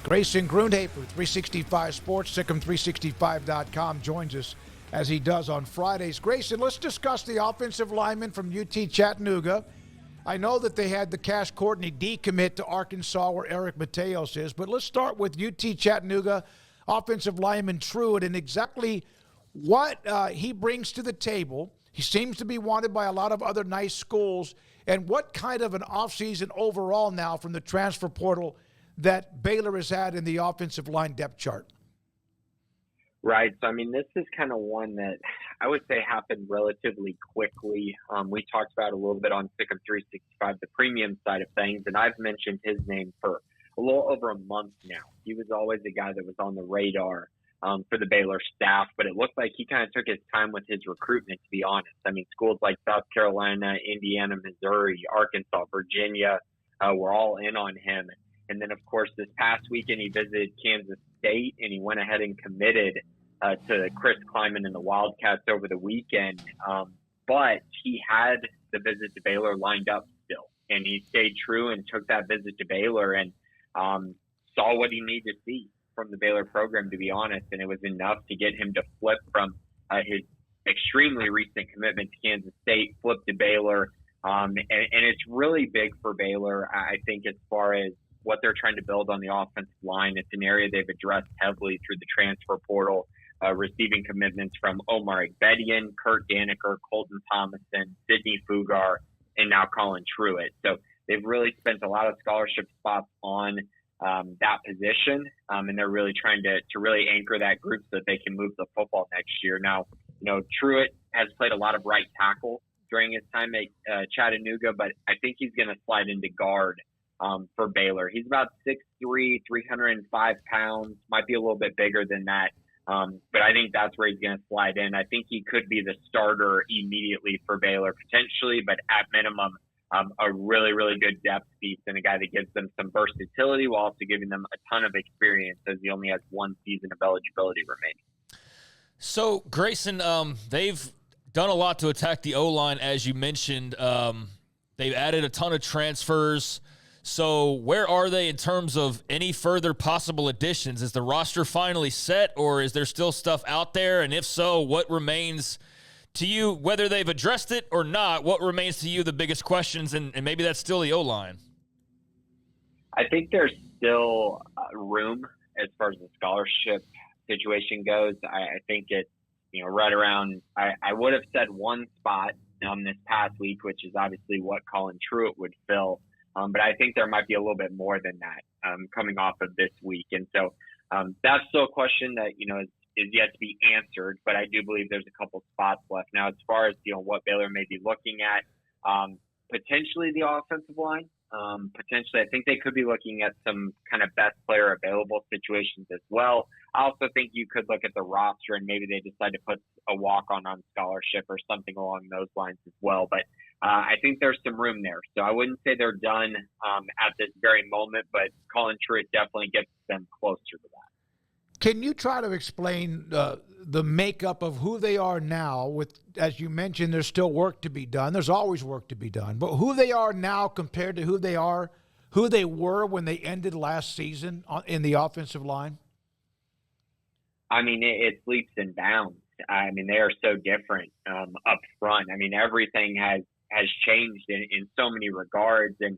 Grayson Grundhoefer, 365 Sports, Sic'Em365.com, joins us as he does on Fridays. Grayson, let's discuss the offensive lineman from UT Chattanooga. I know that they had the Cash Courtney decommit to Arkansas where Eric Mateos is, but let's start with UT Chattanooga offensive lineman Truett and exactly what he brings to the table. He seems to be wanted by a lot of other nice schools. And what kind of an offseason overall now from the transfer portal that Baylor has had in the offensive line depth chart? Right. So, this is kind of one that I would say happened relatively quickly. We talked about a little bit on Sic'Em 365, the premium side of things, and I've mentioned his name for a little over a month now. He was always a guy that was on the radar for the Baylor staff, but it looked like he kind of took his time with his recruitment, to be honest. Schools like South Carolina, Indiana, Missouri, Arkansas, Virginia were all in on him. And then, of course, this past weekend, he visited Kansas State, and he went ahead and committed to Chris Kleiman and the Wildcats over the weekend. But he had the visit to Baylor lined up still, and he stayed true and took that visit to Baylor and saw what he needed to see from the Baylor program, to be honest. And it was enough to get him to flip from his extremely recent commitment to Kansas State, flip to Baylor. And it's really big for Baylor, I think, as far as what they're trying to build on the offensive line. It's an area they've addressed heavily through the transfer portal, receiving commitments from Omar Igbedian, Kurt Daniker, Colton Thomason, Sidney Fugar, and now Colin Truett. So they've really spent a lot of scholarship spots on that position, and they're really trying to really anchor that group so that they can move the football next year. Now, Truett has played a lot of right tackle during his time at Chattanooga, but I think he's going to slide into guard for Baylor. He's about 6'3", 305 pounds, might be a little bit bigger than that. But I think that's where he's going to slide in. I think he could be the starter immediately for Baylor potentially, but at minimum, a really, really good depth piece and a guy that gives them some versatility while also giving them a ton of experience as he only has one season of eligibility remaining. So, Grayson, they've done a lot to attack the O-line, as you mentioned. They've added a ton of transfers. So where are they in terms of any further possible additions? Is the roster finally set, or is there still stuff out there? And if so, what remains to you, whether they've addressed it or not, what remains to you the biggest questions? And maybe that's still the O-line. I think there's still room as far as the scholarship situation goes. I think it's, right around, I would have said one spot this past week, which is obviously what Colin Truett would fill. But I think there might be a little bit more than that coming off of this week. And so that's still a question that, is yet to be answered. But I do believe there's a couple spots left. Now, as far as, what Baylor may be looking at, potentially the offensive line. Potentially, I think they could be looking at some kind of best player available situations as well. I also think you could look at the roster and maybe they decide to put a walk-on scholarship or something along those lines as well. But I think there's some room there. So I wouldn't say they're done at this very moment, but Colin Truett definitely gets them closer to that. Can you try to explain the makeup of who they are now? With, as you mentioned, there's still work to be done. There's always work to be done. But who they are now compared to who they were when they ended last season in the offensive line? It's leaps and bounds. They are so different up front. Everything has changed in so many regards. And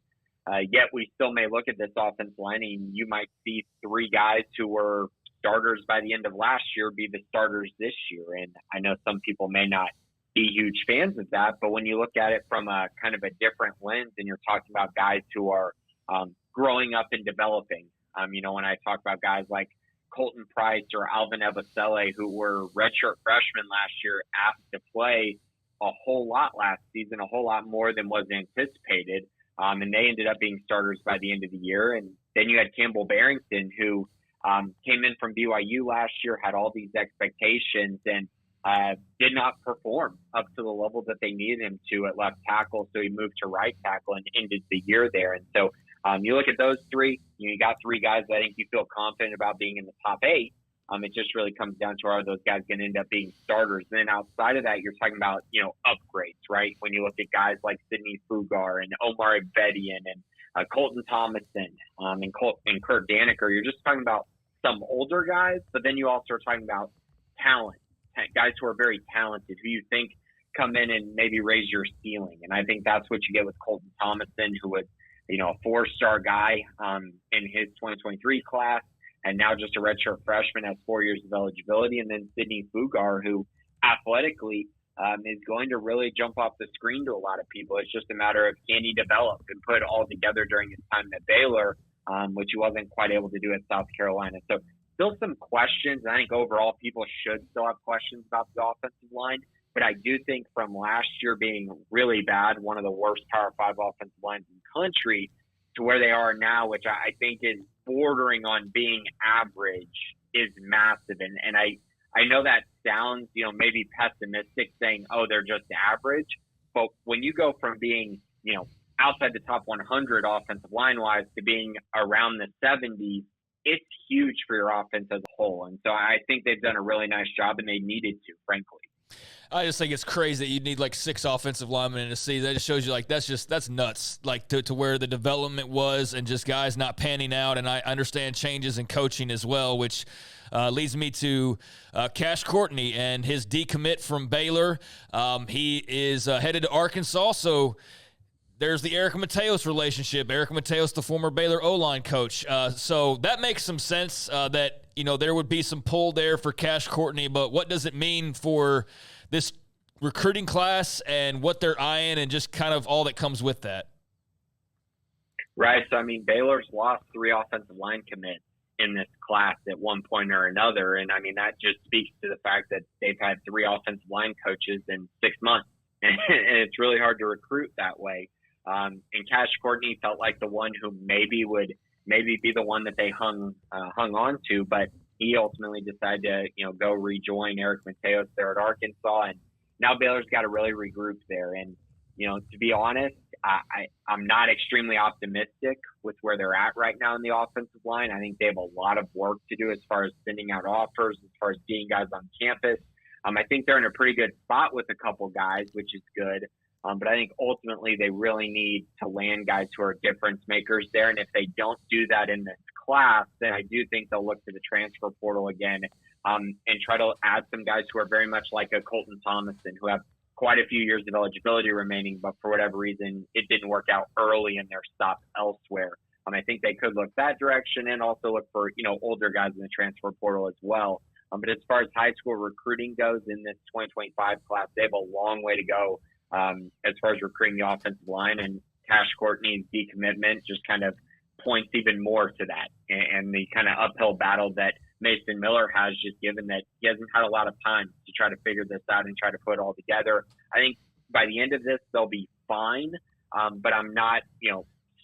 yet we still may look at this offensive line and you might see three guys who were starters by the end of last year be the starters this year. And I know some people may not be huge fans of that, but when you look at it from a kind of a different lens and you're talking about guys who are growing up and developing, when I talk about guys like Colton Price or Alvin Ebasele, who were redshirt freshmen last year, asked to play a whole lot last season, a whole lot more than was anticipated. And they ended up being starters by the end of the year. And then you had Campbell Barrington, who came in from BYU last year, had all these expectations and did not perform up to the level that they needed him to at left tackle. So he moved to right tackle and ended the year there. And so you look at those three, you got three guys that I think you feel confident about being in the top 8. It just really comes down to, are those guys going to end up being starters? And then outside of that, you're talking about, upgrades, right? When you look at guys like Sidney Fugar and Omar Igbedian and Colton Thomason, and Kurt Daniker. You're just talking about some older guys, but then you also are talking about talent, guys who are very talented, who you think come in and maybe raise your ceiling. And I think that's what you get with Colton Thomason, who was, a 4-star guy in his 2023 class, and now just a redshirt freshman, has 4 years of eligibility. And then Sidney Fugar, who athletically is going to really jump off the screen to a lot of people. It's just a matter of, can he develop and put it all together during his time at Baylor, which he wasn't quite able to do at South Carolina. So still some questions. I think overall people should still have questions about the offensive line. But I do think from last year being really bad, one of the worst Power 5 offensive lines in the country, to where they are now, which I think is bordering on being average, is massive. And I know that sounds, maybe pessimistic, saying, oh, they're just average. But when you go from being, outside the top 100 offensive line-wise to being around the 70s, it's huge for your offense as a whole. And so I think they've done a really nice job, and they needed to, frankly. I just think it's crazy that you need like 6 offensive linemen in a season. That just shows you that's nuts. Like to where the development was, and just guys not panning out. And I understand changes in coaching as well, which leads me to Cash Courtney and his decommit from Baylor. He is headed to Arkansas. So there's the Eric Mateos relationship. Eric Mateos, the former Baylor O-line coach. So that makes some sense that, there would be some pull there for Cash Courtney. But what does it mean for this recruiting class and what they're eyeing and just kind of all that comes with that? Right. So, Baylor's lost 3 offensive line commits in this class at one point or another. And, that just speaks to the fact that they've had 3 offensive line coaches in 6 months. And it's really hard to recruit that way. And Cash Courtney felt like the one who maybe would be the one that they hung on to, but he ultimately decided to, go rejoin Eric Mateos there at Arkansas. And now Baylor's got to really regroup there. And, to be honest, I'm not extremely optimistic with where they're at right now in the offensive line. I think they have a lot of work to do as far as sending out offers, as far as getting guys on campus. I think they're in a pretty good spot with a couple guys, which is good. But I think ultimately they really need to land guys who are difference makers there. And if they don't do that in this class, then I do think they'll look to the transfer portal again and try to add some guys who are very much like a Colton Thomason, who have quite a few years of eligibility remaining, but for whatever reason, it didn't work out early in their stop elsewhere. I think they could look that direction and also look for, older guys in the transfer portal as well. But as far as high school recruiting goes in this 2025 class, they have a long way to go as far as recruiting the offensive line, and Cash Courtney's decommitment just kind of points even more to that, and the kind of uphill battle that Mason Miller has, just given that he hasn't had a lot of time to try to figure this out and try to put it all together. I think by the end of this, they'll be fine, but I'm not,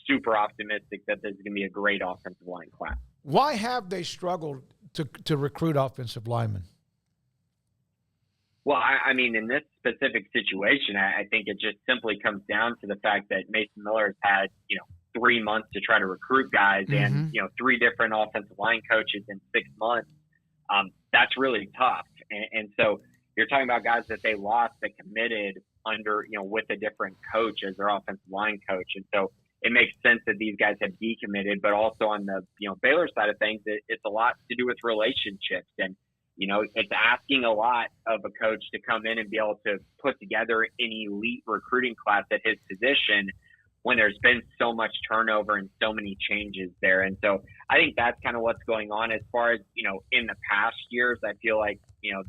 super optimistic that this is going to be a great offensive line class. Why have they struggled to recruit offensive linemen? Well, in this specific situation, I think it just simply comes down to the fact that Mason Miller has had, 3 months to try to recruit guys and, 3 different offensive line coaches in 6 months. That's really tough. And so you're talking about guys that they lost that committed under, with a different coach as their offensive line coach. And so it makes sense that these guys have decommitted, but also on the, Baylor side of things, it's a lot to do with relationships. And, it's asking a lot of a coach to come in and be able to put together an elite recruiting class at his position when there's been so much turnover and so many changes there. And so I think that's kind of what's going on as far as, in the past years. I feel like,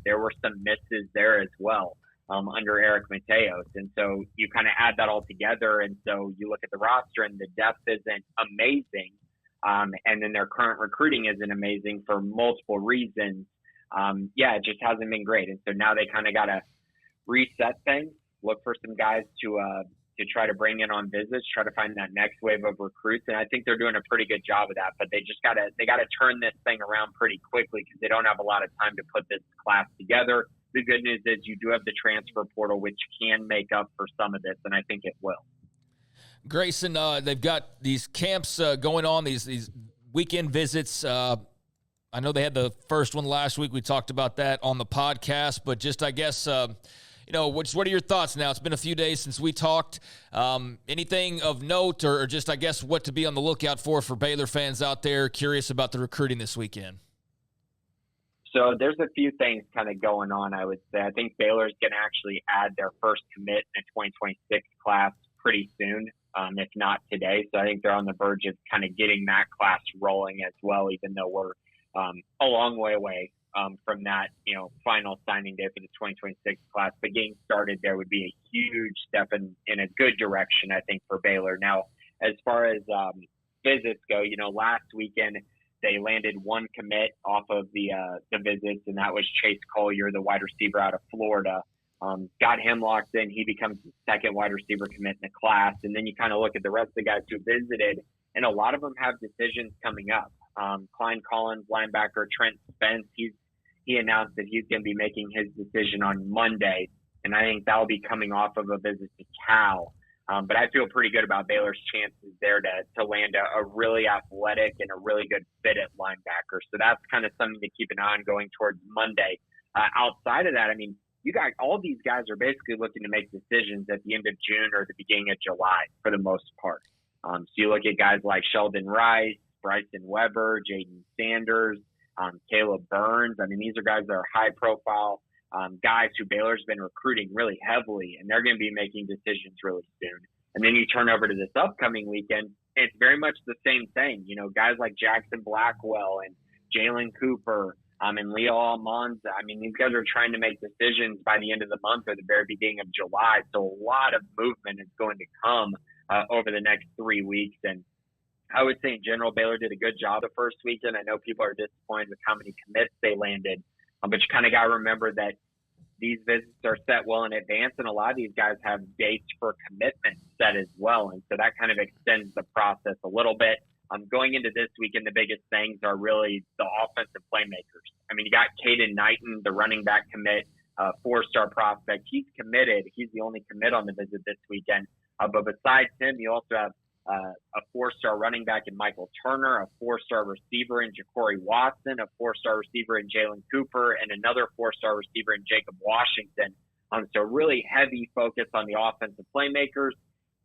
there were some misses there as well under Eric Mateos. And so you kind of add that all together. And so you look at the roster and the depth isn't amazing. And then their current recruiting isn't amazing for multiple reasons. It just hasn't been great. And so now they kind of got to reset things, look for some guys to try to bring in on visits, try to find that next wave of recruits. And I think they're doing a pretty good job of that, but they got to turn this thing around pretty quickly because they don't have a lot of time to put this class together. The good news is you do have the transfer portal, which can make up for some of this. And I think it will. Grayson, they've got these camps going on, these weekend visits. I know they had the first one last week. We talked about that on the podcast, but just, I guess, what are your thoughts now? It's been a few days since we talked. Anything of note or just, I guess, what to be on the lookout for Baylor fans out there curious about the recruiting this weekend? So there's a few things kind of going on, I would say. I think Baylor's going to actually add their first commit in the 2026 class pretty soon, if not today. So I think they're on the verge of kind of getting that class rolling as well, even though we're a long way away from that, final signing day for the 2026 class. But getting started there would be a huge step in a good direction, I think, for Baylor. Now, as far as visits go, last weekend they landed one commit off of the visits, and that was Chase Collier, the wide receiver out of Florida. Got him locked in. He becomes the second wide receiver commit in the class. And then you kind of look at the rest of the guys who visited, and a lot of them have decisions coming up. Klein Collins, linebacker, Trent Spence, he announced that he's going to be making his decision on Monday, and I think that'll be coming off of a visit to Cal. But I feel pretty good about Baylor's chances there to land a really athletic and a really good fit at linebacker. So that's kind of something to keep an eye on going towards Monday. Outside of that, you got all these guys are basically looking to make decisions at the end of June or the beginning of July for the most part. So you look at guys like Sheldon Rice, Bryson Weber, Jaden Sanders, Caleb Burns. These are guys that are high profile. Guys who Baylor's been recruiting really heavily, and they're going to be making decisions really soon. And then you turn over to this upcoming weekend, and it's very much the same thing. Guys like Jackson Blackwell and Jalen Cooper and Leo Almanza. These guys are trying to make decisions by the end of the month or the very beginning of July. So a lot of movement is going to come over the next 3 weeks. And I would say in general, Baylor did a good job the first weekend. I know people are disappointed with how many commits they landed. But you kind of got to remember that these visits are set well in advance, and a lot of these guys have dates for commitment set as well. And so that kind of extends the process a little bit. Going into this weekend, the biggest things are really the offensive playmakers. You got Caden Knighton, the running back commit, four-star prospect. He's committed. He's the only commit on the visit this weekend. But besides him, you also have a four-star running back in Michael Turner, a four-star receiver in Ja'Cory Watson, a four-star receiver in Jalen Cooper, and another four-star receiver in Jacob Washington. So really heavy focus on the offensive playmakers.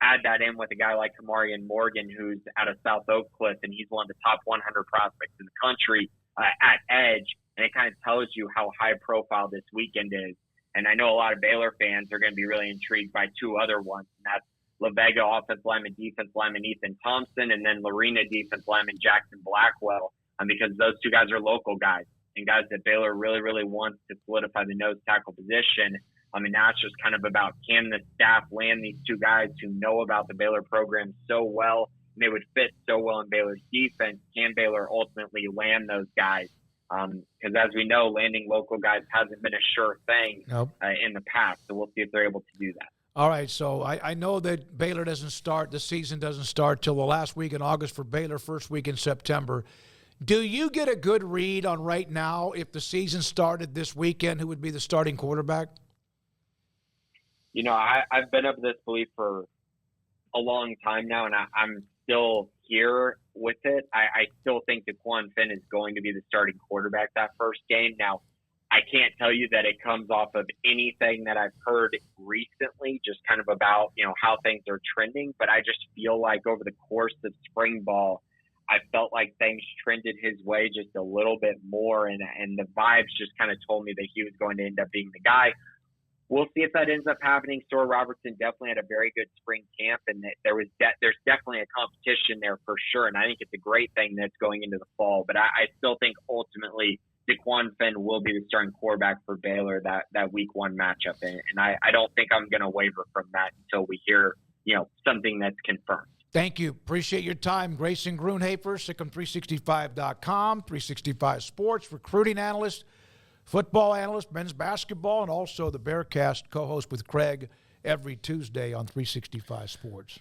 Add that in with a guy like Kamarian Morgan, who's out of South Oak Cliff, and he's one of the top 100 prospects in the country at edge. And it kind of tells you how high profile this weekend is. And I know a lot of Baylor fans are going to be really intrigued by two other ones, and that's La Vega offensive lineman, defense lineman Ethan Thompson, and then Lorena defense lineman Jackson Blackwell, because those two guys are local guys and guys that Baylor really, really wants to solidify the nose tackle position. Now it's just kind of about, can the staff land these two guys who know about the Baylor program so well, and they would fit so well in Baylor's defense? Can Baylor ultimately land those guys? Because as we know, landing local guys hasn't been a sure thing in the past. So we'll see if they're able to do that. All right, so I know that Baylor the season doesn't start till the last week in August for Baylor, first week in September. Do you get a good read on right now, if the season started this weekend, who would be the starting quarterback? I've been of this belief for a long time now, and I'm still here with it. I still think DeQuan Finn is going to be the starting quarterback that first game. Now, I can't tell you that it comes off of anything that I've heard recently, just kind of about, how things are trending. But I just feel like over the course of spring ball, I felt like things trended his way just a little bit more. And the vibes just kind of told me that he was going to end up being the guy. We'll see if that ends up happening. Sora Robertson definitely had a very good spring camp, and there's definitely a competition there for sure. And I think it's a great thing that's going into the fall. But I still think ultimately DeQuan Finn will be the starting quarterback for Baylor that week one matchup. And I don't think I'm going to waver from that until we hear, something that's confirmed. Thank you. Appreciate your time. Grayson Grundhoefer, Sic'Em365.com, 365 Sports, recruiting analyst, football analyst, men's basketball, and also the Bearcast co-host with Craig every Tuesday on 365 Sports.